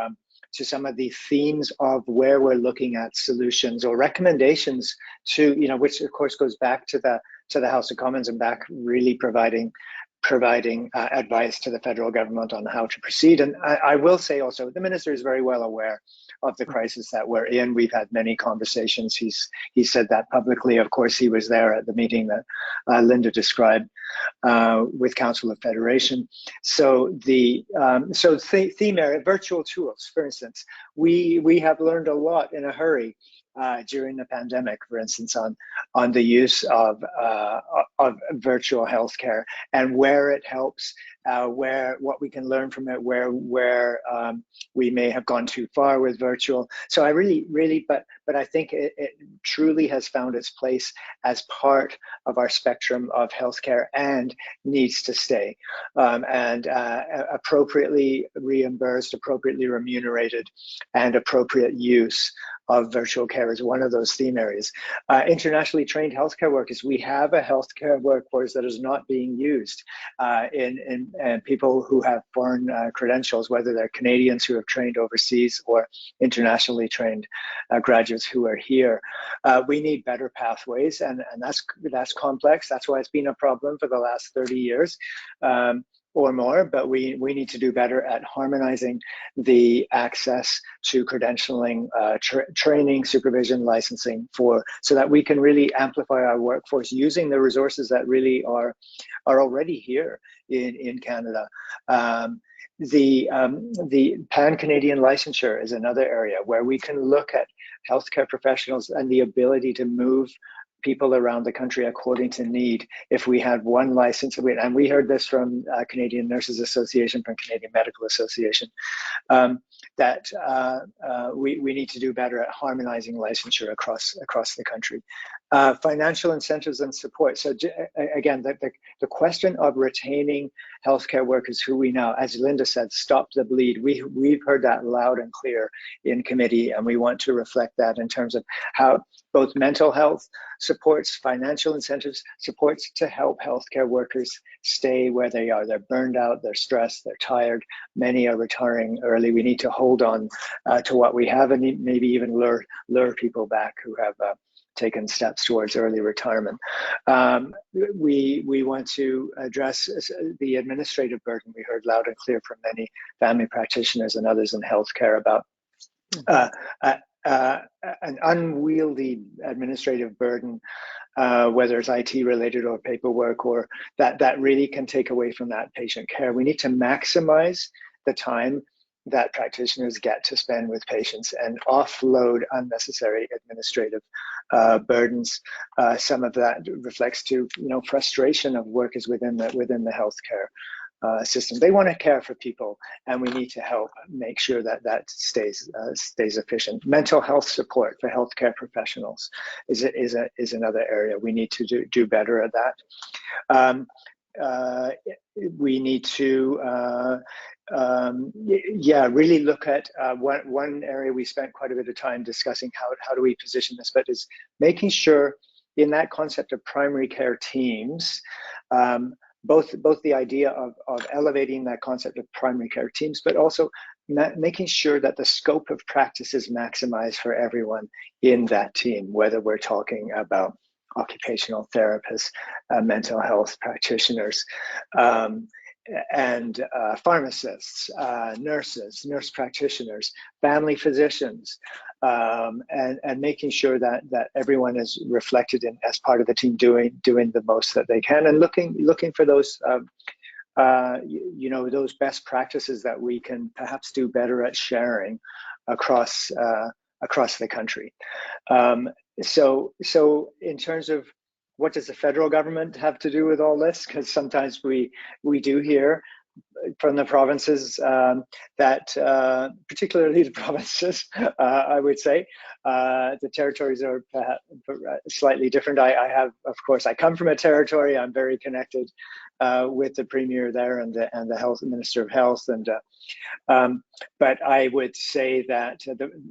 some of the themes of where we're looking at solutions or recommendations to, which of course goes back to the House of Commons and back really providing advice to the federal government on how to proceed. And I will say also, the minister is very well aware of the crisis that we're in. We've had many conversations. He said that publicly. Of course, he was there at the meeting that Linda described with Council of Federation. So theme area, virtual tools, for instance, we have learned a lot in a hurry during the pandemic, for instance, on the use of virtual healthcare and where it helps, what we can learn from it, where we may have gone too far with virtual. So I really, but I think it truly has found its place as part of our spectrum of healthcare and needs to stay, and appropriately reimbursed, appropriately remunerated, and appropriate use of virtual care is one of those theme areas. Internationally trained healthcare workers, we have a healthcare workforce that is not being used in people who have foreign credentials, whether they're Canadians who have trained overseas or internationally trained graduates who are here. We need better pathways, and that's complex. That's why it's been a problem for the last 30 years. or more, but we need to do better at harmonizing the access to credentialing, training, supervision, licensing so that we can really amplify our workforce using the resources that really are already here in Canada. The pan-Canadian licensure is another area where we can look at healthcare professionals and the ability to move people around the country according to need. If we had one license, and we heard this from Canadian Nurses Association, from Canadian Medical Association, that we need to do better at harmonizing licensure across the country. Financial incentives and support. So again, the question of retaining healthcare workers who we now, as Linda said, stop the bleed. We've heard that loud and clear in committee, and we want to reflect that in terms of how both mental health supports, financial incentives supports to help healthcare workers stay where they are. They're burned out, they're stressed, they're tired. Many are retiring early. We need to hold on to what we have, and maybe even lure people back who have taken steps towards early retirement. We want to address the administrative burden. We heard loud and clear from many family practitioners and others in healthcare about an unwieldy administrative burden, whether it's IT related or paperwork, or that really can take away from that patient care. We need to maximize the time that practitioners get to spend with patients and offload unnecessary administrative burdens. Some of that reflects to frustration of workers within the healthcare system. They want to care for people, and we need to help make sure that stays efficient. Mental health support for healthcare professionals is another area we need to do better at that. We need to really look at one area we spent quite a bit of time discussing how do we position this, but is making sure in that concept of primary care teams, both the idea of elevating that concept of primary care teams, but also making sure that the scope of practice is maximized for everyone in that team, whether we're talking about occupational therapists, mental health practitioners, and pharmacists, nurses, nurse practitioners, family physicians, and making sure that everyone is reflected in as part of the team doing the most that they can, and looking for those those best practices that we can perhaps do better at sharing across the country. So in terms of what does the federal government have to do with all this? Because sometimes we do hear from the provinces that, particularly the provinces, I would say, the territories are perhaps slightly different. I come from a territory. I'm very connected with the premier there and the health minister of health, and but I would say that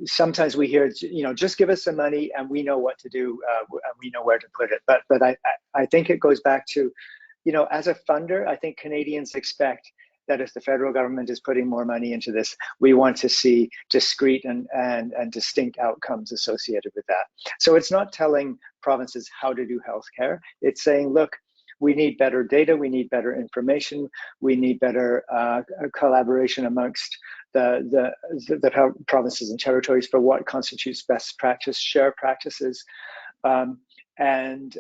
sometimes we hear, just give us some money and we know what to do, and we know where to put it. But I think it goes back to, as a funder, I think Canadians expect that if the federal government is putting more money into this, we want to see discrete and distinct outcomes associated with that. So it's not telling provinces how to do healthcare. It's saying, look, we need better data, we need better information, we need better collaboration amongst the provinces and territories for what constitutes best practice, share practices, and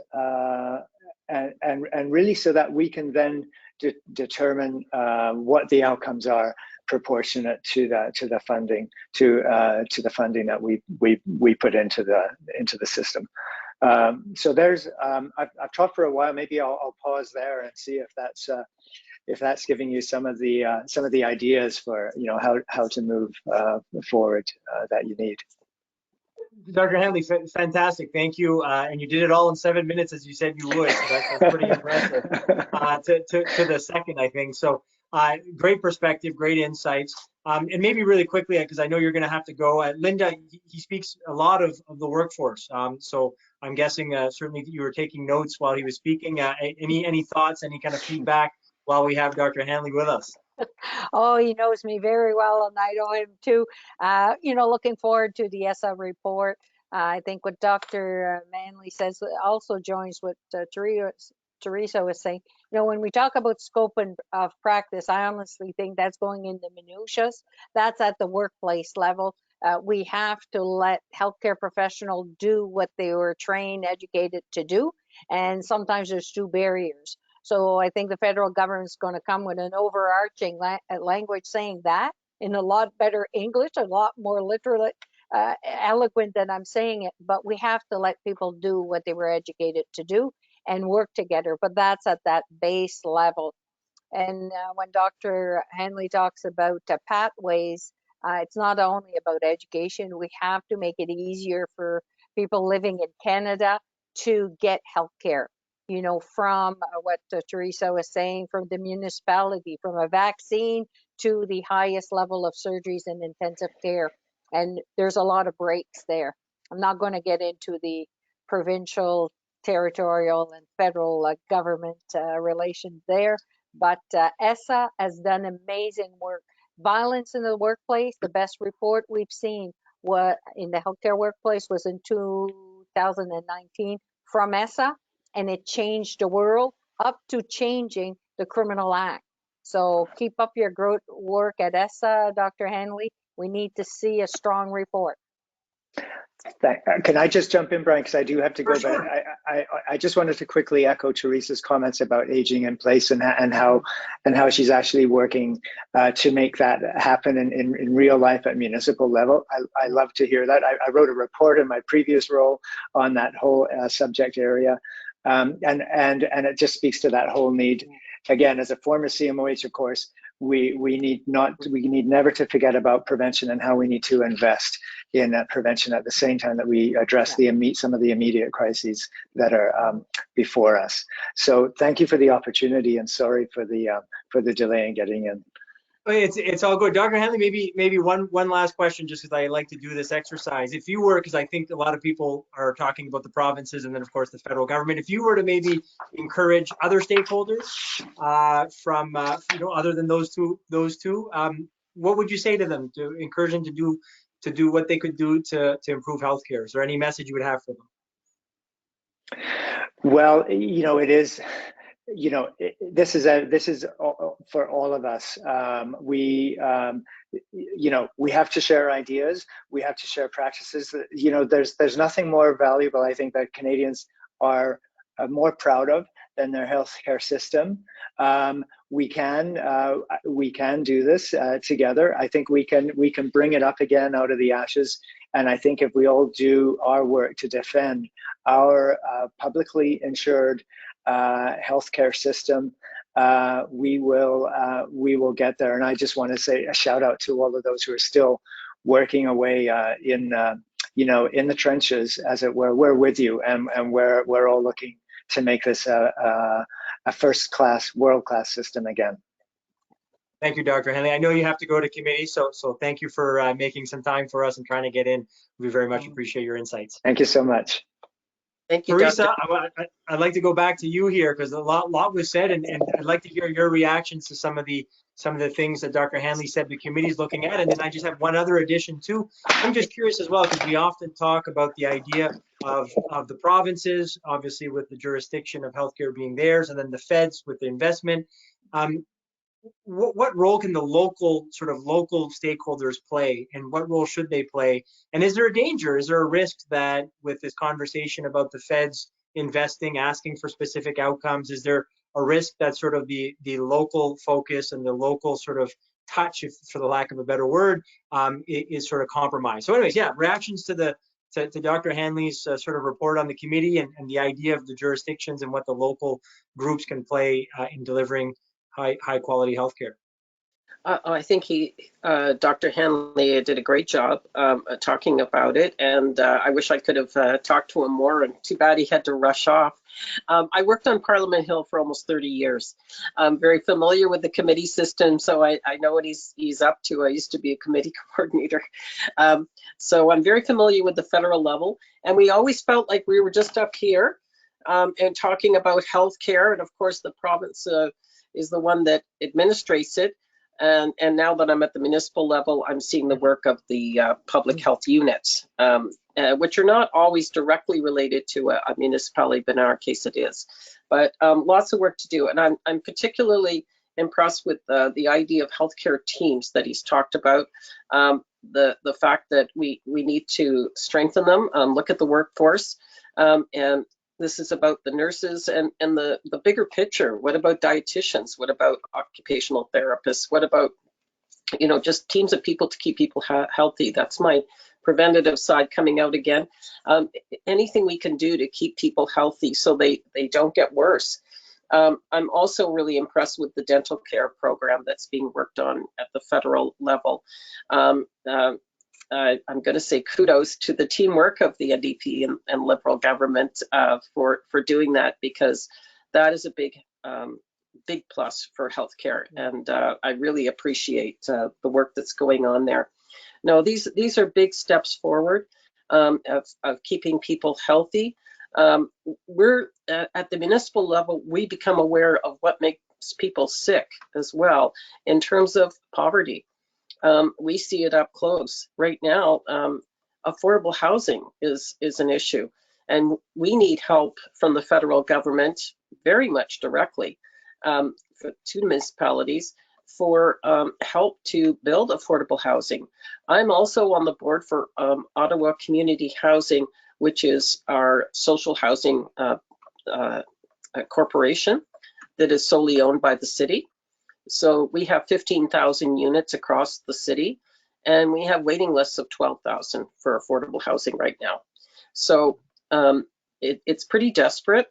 really so that we can then determine what the outcomes are proportionate to the funding that we put into the system. So there's I've talked for a while. Maybe I'll pause there and see if that's giving you some of the ideas for how to move forward that you need. Dr. Hanley, fantastic. Thank you. And you did it all in 7 minutes, as you said you would. So that's pretty impressive to the second, I think. So great perspective, great insights. And maybe really quickly, because I know you're going to have to go. Linda, he speaks a lot of the workforce. So I'm guessing certainly you were taking notes while he was speaking. Any thoughts, any kind of feedback while we have Dr. Hanley with us? Oh, he knows me very well, and I know him too. Looking forward to the ESSA report. I think what Dr. Manley says also joins what Teresa was saying, when we talk about scope of practice, I honestly think that's going into minutiae. That's at the workplace level. We have to let healthcare professionals do what they were trained, educated to do. And sometimes there's two barriers. So I think the federal government is going to come with an overarching language saying that in a lot better English, a lot more literally eloquent than I'm saying it. But we have to let people do what they were educated to do and work together. But that's at that base level. And when Dr. Hanley talks about pathways, it's not only about education. We have to make it easier for people living in Canada to get health care. From what Teresa was saying, from the municipality, from a vaccine to the highest level of surgeries and intensive care. And there's a lot of breaks there. I'm not going to get into the provincial, territorial, and federal government relations there, but ESSA has done amazing work. Violence in the workplace, the best report we've seen in the healthcare workplace was in 2019 from ESSA, and it changed the world up to changing the criminal act. So keep up your great work at ESSA, Dr. Hanley. We need to see a strong report. Can I just jump in, Brian, because I do have to go, sure. but I just wanted to quickly echo Teresa's comments about aging in place and how she's actually working to make that happen in real life at municipal level. I love to hear that. I wrote a report in my previous role on that whole subject area, and it just speaks to that whole need. Again, as a former CMOH, of course, we need never to forget about prevention and how we need to invest in prevention at the same time that we address some of the immediate crises that are before us. So thank you for the opportunity, and sorry for the delay in getting in. It's all good. Dr. Hanley, maybe one last question, just because I like to do this exercise. If you were, because I think a lot of people are talking about the provinces and then of course the federal government, if you were to maybe encourage other stakeholders from other than those two, what would you say to them to encourage them to do what they could do to improve healthcare? Is there any message you would have for them? Well, it is. This is for all of us. We have to share ideas. We have to share practices. There's nothing more valuable, I think, that Canadians are more proud of than their healthcare system. We can do this together. I think we can bring it up again out of the ashes. And I think if we all do our work to defend our publicly insured healthcare system, we will get there. And I just want to say a shout out to all of those who are still working away in the trenches, as it were. We're with you, and we're all looking to make this a first-class, world-class system again. Thank you, Dr. Hanley. I know you have to go to committee, so thank you for making some time for us and trying to get in. We very much appreciate your insights. Thank you so much. Thank you, Teresa, I'd like to go back to you here because a lot was said, and I'd like to hear your reactions to some of the things that Dr. Hanley said the committee's looking at. And then I just have one other addition too. I'm just curious as well, because we often talk about the idea of the provinces, obviously with the jurisdiction of healthcare being theirs, and then the feds with the investment. What role can the local stakeholders play, and what role should they play? And is there a danger? Is there a risk that with this conversation about the feds investing, asking for specific outcomes, is there a risk that sort of the local focus and the local sort of touch, if for the lack of a better word, is sort of compromised? So anyways, yeah, reactions to Dr. Hanley's sort of report on the committee and the idea of the jurisdictions and what the local groups can play in delivering high quality healthcare. I think Dr. Hanley did a great job talking about it, and I wish I could have talked to him more, and too bad he had to rush off. I worked on Parliament Hill for almost 30 years. I'm very familiar with the committee system, so I know what he's up to. I used to be a committee coordinator. So I'm very familiar with the federal level, and we always felt like we were just up here and talking about healthcare, and of course the province is the one that administrates it. And now that I'm at the municipal level, I'm seeing the work of the public health units, which are not always directly related to a municipality, but in our case it is. But lots of work to do. And I'm particularly impressed with the idea of healthcare teams that he's talked about. The fact that we need to strengthen them, look at the workforce, and this is about the nurses and the bigger picture. What about dietitians? What about occupational therapists? What about, just teams of people to keep people healthy? That's my preventative side coming out again. Anything we can do to keep people healthy so they don't get worse. I'm also really impressed with the dental care program that's being worked on at the federal level. I'm going to say kudos to the teamwork of the NDP and Liberal government for doing that, because that is a big plus for healthcare, and I really appreciate the work that's going on there. No, these are big steps forward of keeping people healthy. We're at the municipal level, we become aware of what makes people sick as well in terms of poverty. We see it up close right now. Affordable housing is an issue, and we need help from the federal government very much directly to municipalities for help to build affordable housing. I'm also on the board for Ottawa Community Housing, which is our social housing corporation that is solely owned by the city. So we have 15,000 units across the city, and we have waiting lists of 12,000 for affordable housing right now. So it's pretty desperate.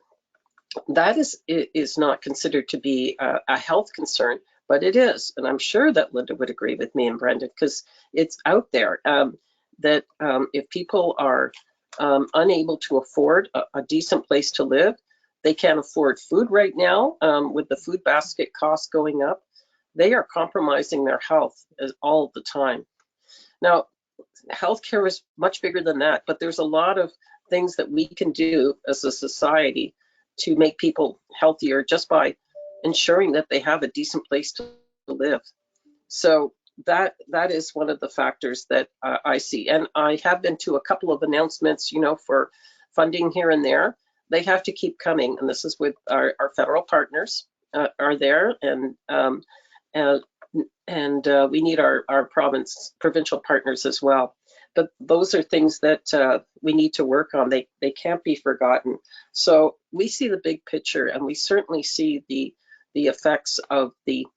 That is not considered to be a health concern, but it is. And I'm sure that Linda would agree with me and Brendan, because it's out there that if people are unable to afford a decent place to live, they can't afford food right now with the food basket costs going up. They are compromising their health all the time. Now, healthcare is much bigger than that, but there's a lot of things that we can do as a society to make people healthier just by ensuring that they have a decent place to live. So that is one of the factors that I see. And I have been to a couple of announcements, for funding here and there. They have to keep coming, and this is with our federal partners are there, and we need our provincial partners as well. But those are things that we need to work on. They can't be forgotten. So we see the big picture, and we certainly see the effects of the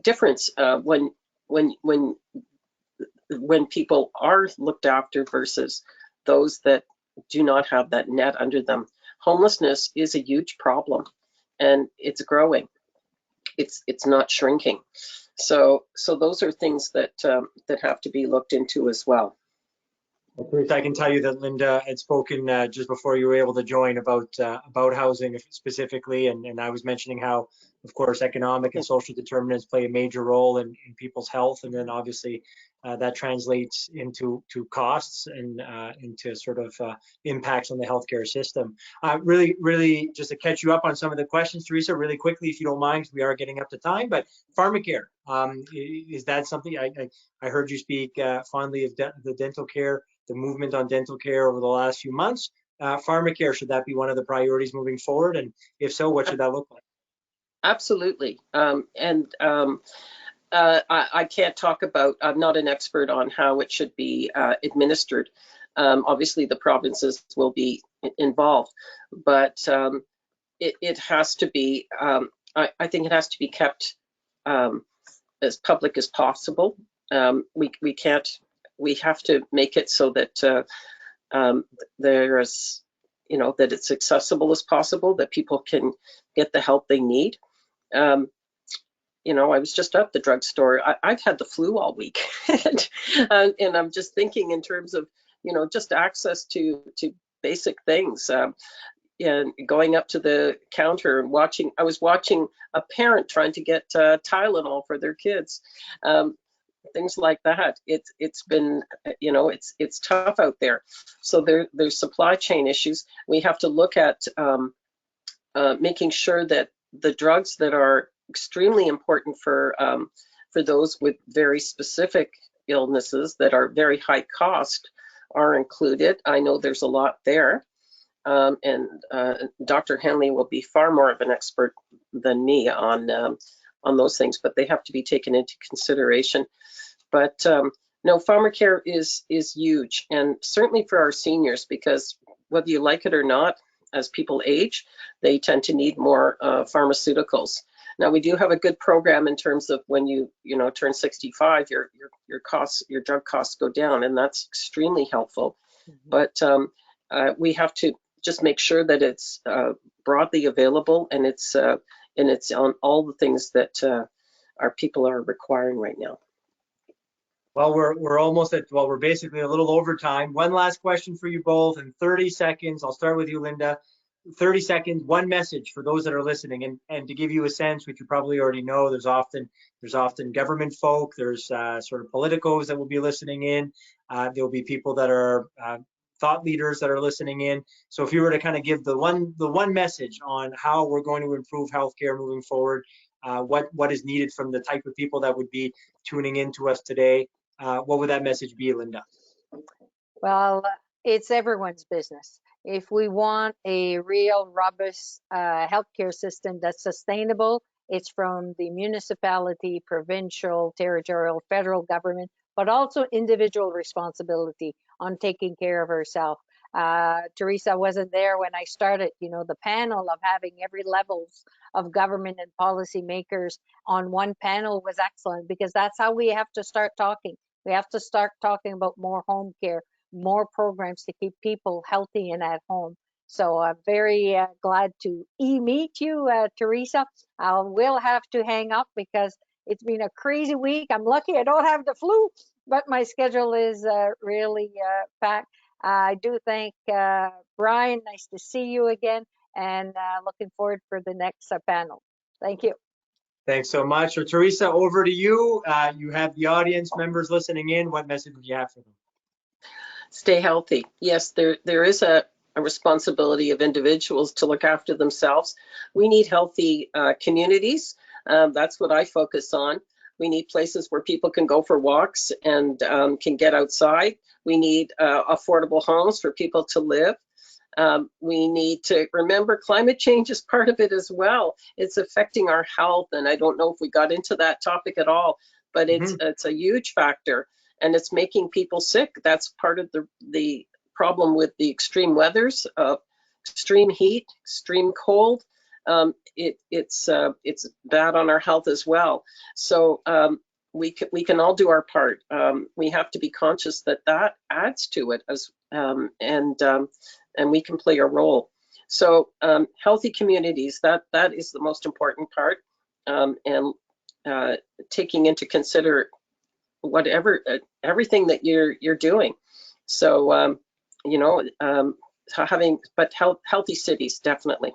difference when people are looked after versus those that do not have that net under them. Homelessness is a huge problem, and it's growing. It's not shrinking. So those are things that have to be looked into as well. Well, Bruce, I can tell you that Linda had spoken just before you were able to join about housing specifically, and I was mentioning how, of course, economic and social determinants play a major role in people's health, and then obviously that translates into costs and into sort of impacts on the healthcare system. Really, just to catch you up on some of the questions, Teresa, really quickly, if you don't mind, we are getting up to time. But pharmacare, is that something I heard you speak fondly of the dental care, the movement on dental care over the last few months? Pharmacare, should that be one of the priorities moving forward? And if so, what should that look like? Absolutely. I can't talk about, I'm not an expert on how it should be administered. Obviously, the provinces will be involved, but it has to be, I think it has to be kept as public as possible. We have to make it so that there's, that it's accessible as possible, that people can get the help they need. I was just at the drugstore. I've had the flu all week, and I'm just thinking in terms of, just access to basic things. And going up to the counter and I was watching a parent trying to get Tylenol for their kids. Things like that. It's been, it's tough out there. So there's supply chain issues. We have to look at making sure that the drugs that are extremely important for those with very specific illnesses that are very high cost are included. I know there's a lot there. And Dr. Henley will be far more of an expert than me on those things, but they have to be taken into consideration. But no, pharmacare is huge, and certainly for our seniors, because whether you like it or not, as people age, they tend to need more pharmaceuticals. Now, we do have a good program in terms of when you turn 65, your drug costs go down, and that's extremely helpful. Mm-hmm. But we have to just make sure that it's broadly available, and it's on all the things that our people are requiring right now. Well, we're almost at, well, we're basically a little over time. One last question for you both in 30 seconds. I'll start with you, Linda. 30 seconds, one message for those that are listening, and to give you a sense, which you probably already know, there's often government folk, there's sort of politicos that will be listening in. There'll be people that are thought leaders that are listening in. So if you were to kind of give the one message on how we're going to improve healthcare moving forward, what is needed from the type of people that would be tuning in to us today, what would that message be, Linda? Well, it's everyone's business. If we want a real robust healthcare system that's sustainable, it's from the municipality, provincial, territorial, federal government, but also individual responsibility on taking care of herself. Teresa wasn't there when I started, the panel of having every levels of government and policymakers on one panel was excellent, because that's how we have to start talking. We have to start talking about more home care, more programs to keep people healthy and at home. So I'm very glad to meet you, Teresa. I will have to hang up because it's been a crazy week. I'm lucky I don't have the flu, but my schedule is really packed. I do thank Brian. Nice to see you again, and looking forward for the next panel. Thank you. Thanks so much. So Teresa, over to you. You have the audience members listening in. What message would you have for them? Stay healthy. Yes, there is a responsibility of individuals to look after themselves. We need healthy communities. That's what I focus on. We need places where people can go for walks and can get outside. We need affordable homes for people to live. We need to remember climate change is part of it as well. It's affecting our health, and I don't know if we got into that topic at all, but it's a huge factor. And it's making people sick. That's part of the problem with the extreme weathers, extreme heat, extreme cold. It's bad on our health as well. So we can all do our part. We have to be conscious that adds to it, and we can play a role. So healthy communities, that is the most important part, and taking into consider everything that you're doing. So healthy cities, definitely.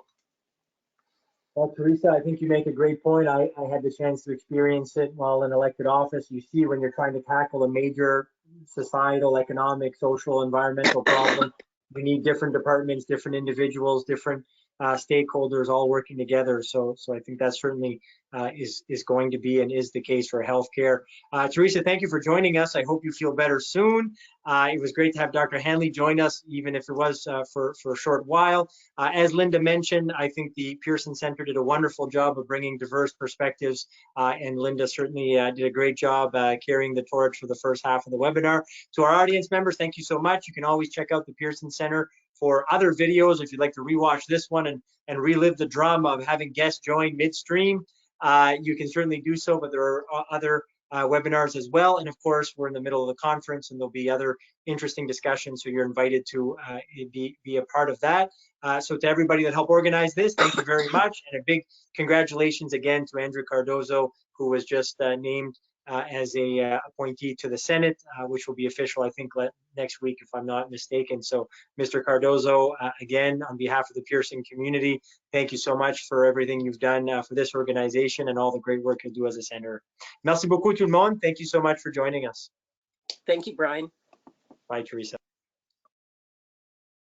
Well, Teresa, I think you make a great point. I had the chance to experience it while in elected office. You see, when you're trying to tackle a major societal, economic, social, environmental problem, we need different departments, different individuals, different stakeholders all working together. So I think that certainly is going to be and is the case for healthcare. Teresa, thank you for joining us. I hope you feel better soon. It was great to have Dr. Hanley join us, even if it was for a short while. As Linda mentioned, I think the Pearson Center did a wonderful job of bringing diverse perspectives, and Linda certainly did a great job carrying the torch for the first half of the webinar. To our audience members, thank you so much. You can always check out the Pearson Center for other videos. If you'd like to rewatch this one and relive the drama of having guests join midstream, you can certainly do so, but there are other webinars as well. And of course, we're in the middle of the conference and there'll be other interesting discussions, so you're invited to be a part of that. So to everybody that helped organize this, thank you very much. And a big congratulations again to Andrew Cardozo, who was just named as a appointee to the Senate, which will be official, I think, next week, if I'm not mistaken. So, Mr. Cardozo, again, on behalf of the Pearson community, thank you so much for everything you've done for this organization and all the great work you do as a senator. Merci beaucoup, tout le monde. Thank you so much for joining us. Thank you, Brian. Bye, Teresa.